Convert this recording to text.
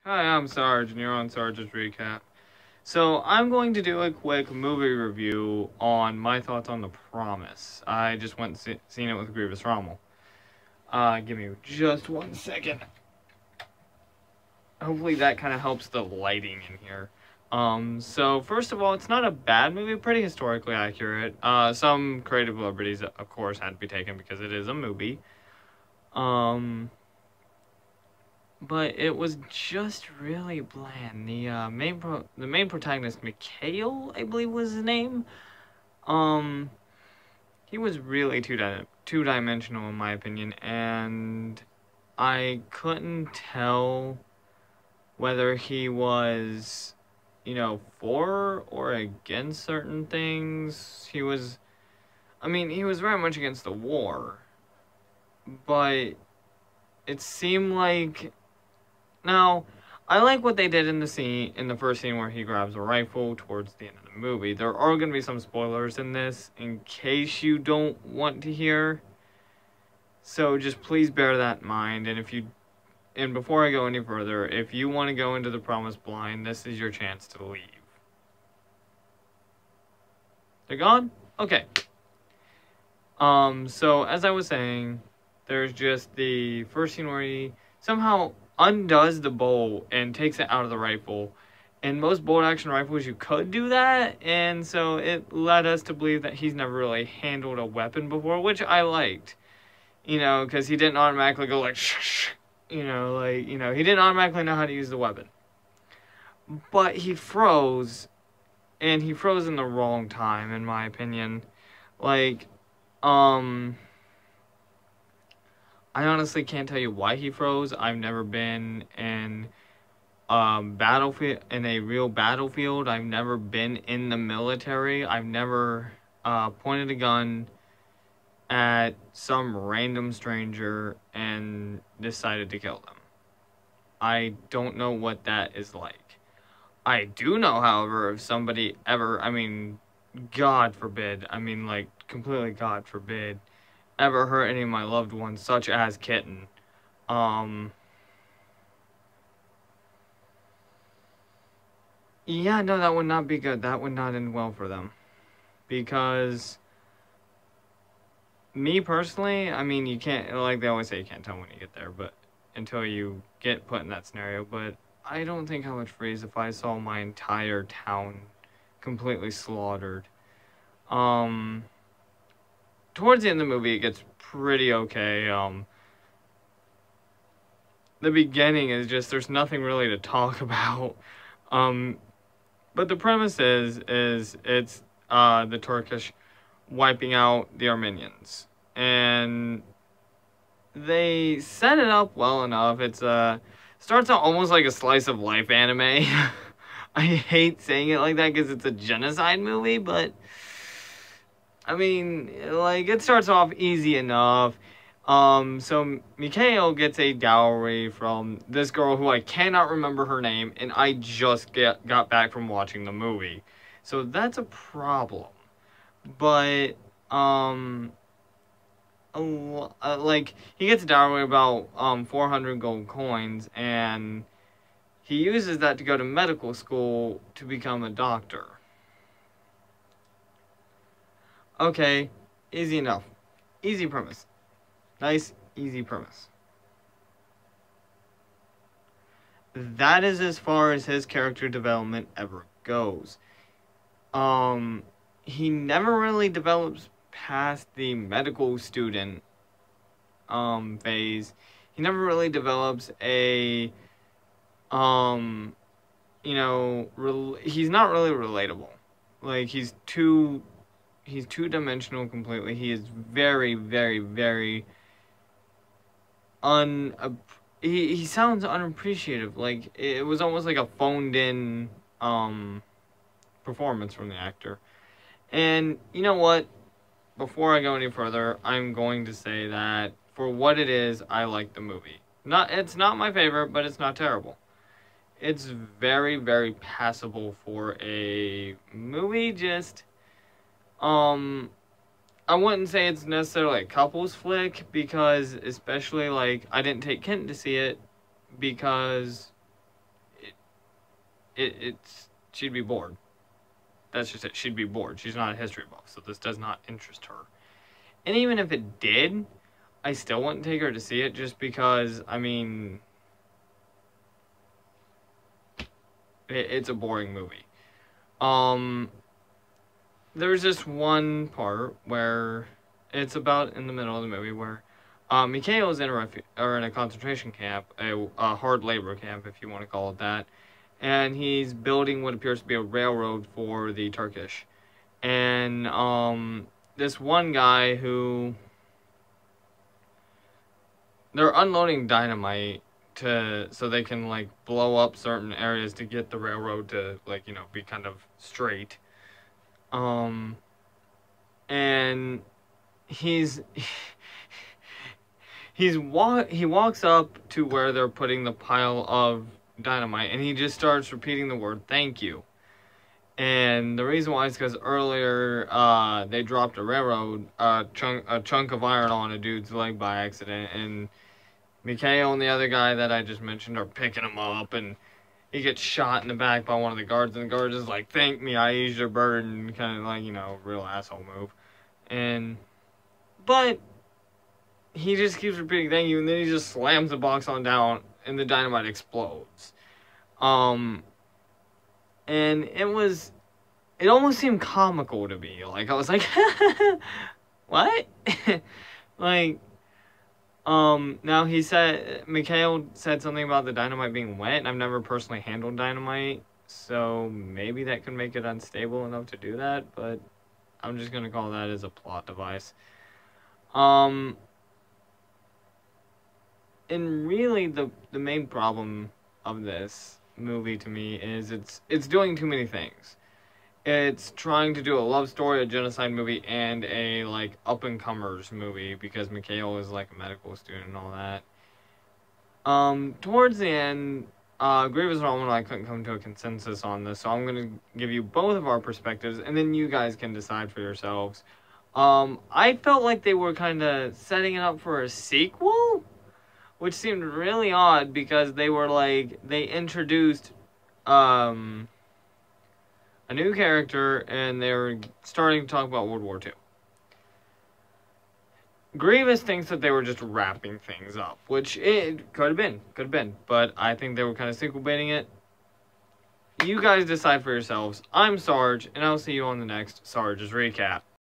Hi, I'm Sarge, and you're on Sarge's Recap. So, I'm going to do a quick movie review on my thoughts on The Promise. I just went and seen it with Grievous Rommel. Give me just 1 second. Hopefully that kind of helps the lighting in here. So first of all, it's not a bad movie, pretty historically accurate. Some creative liberties, of course, had to be taken because it is a movie. But it was just really bland. The main protagonist, Mikhail, I believe was his name. He was really two-dimensional in my opinion, and I couldn't tell whether he was, for or against certain things. He was very much against the war, but it seemed like. Now, I like what they did in the first scene where he grabs a rifle towards the end of the movie. There are going to be some spoilers in this, in case you don't want to hear. So just please bear that in mind, and before I go any further, if you want to go into The Promise blind, this is your chance to leave. They're gone? Okay. So as I was saying, there's just the first scene where he somehow undoes the bolt and takes it out of the rifle. In most bolt action rifles, you could do that, and so it led us to believe that he's never really handled a weapon before, which I liked. Because he didn't automatically go like, shh, he didn't automatically know how to use the weapon. But he froze, and he froze in the wrong time, in my opinion. I honestly can't tell you why he froze. I've never been in battlefield, in a real battlefield. I've never been in the military. I've never pointed a gun at some random stranger and decided to kill them. I don't know what that is like. I do know, however, if somebody ever, God forbid, completely God forbid, ever hurt any of my loved ones, such as Kitten. Yeah, no, that would not be good. That would not end well for them. Because, me personally, you can't, like they always say, you can't tell when you get there, but until you get put in that scenario, but I don't think I would freeze if I saw my entire town completely slaughtered. Towards the end of the movie, it gets pretty okay. The beginning is just, there's nothing really to talk about. But the premise is it's the Turkish wiping out the Armenians. And they set it up well enough. It's starts out almost like a slice of life anime. I hate saying it like that because it's a genocide movie, but it starts off easy enough. So Mikhail gets a dowry from this girl who I cannot remember her name, and I just got back from watching the movie. So that's a problem. But, he gets a dowry about 400 gold coins, and he uses that to go to medical school to become a doctor. Okay, easy enough. Easy premise. Nice, easy premise. That is as far as his character development ever goes. He never really develops past the medical student phase. He never really develops a he's not really relatable. He's two-dimensional completely. He is very, very, very he sounds unappreciative. It was almost like a phoned-in performance from the actor. And you know what? Before I go any further, I'm going to say that for what it is, I like the movie. It's not my favorite, but it's not terrible. It's very, very passable for a movie. Just I wouldn't say it's necessarily a couples flick, because especially I didn't take Kent to see it because she'd be bored. That's just it. She'd be bored. She's not a history buff, so this does not interest her. And even if it did, I still wouldn't take her to see it just because, I mean, it's a boring movie. There's this one part where it's about in the middle of the movie where Mikhail is in a concentration camp, a hard labor camp, if you want to call it that. And he's building what appears to be a railroad for the Turkish. And this one guy who... They're unloading dynamite so they can, like, blow up certain areas to get the railroad to, like, you know, be kind of straight. And he walks up to where they're putting the pile of dynamite, and he just starts repeating the word "thank you." And the reason why is because earlier they dropped a chunk of iron on a dude's leg by accident, and Mikhail and the other guy that I just mentioned are picking him up, and he gets shot in the back by one of the guards, and the guard is like, "Thank me, I eased your burden," kind of like, you know, real asshole move. But he just keeps repeating "thank you," and then he just slams the box on down, and the dynamite explodes. And it almost seemed comical to me. Like, I was like, what? Like, now Mikhail said something about the dynamite being wet, and I've never personally handled dynamite, so maybe that could make it unstable enough to do that, but I'm just gonna call that as a plot device. And really, the main problem of this movie to me is it's doing too many things. It's trying to do a love story, a genocide movie, and a, like, up-and-comers movie, because Mikhail is, like, a medical student and all that. Towards the end, Grievous Roman and I couldn't come to a consensus on this, so I'm going to give you both of our perspectives, and then you guys can decide for yourselves. I felt like they were kind of setting it up for a sequel, which seemed really odd, because they were, like, they introduced, a new character, and they were starting to talk about World War II. Grievous thinks that they were just wrapping things up, which it could have been, but I think they were kind of sequel baiting it. You guys decide for yourselves. I'm Sarge, and I'll see you on the next Sarge's Recap.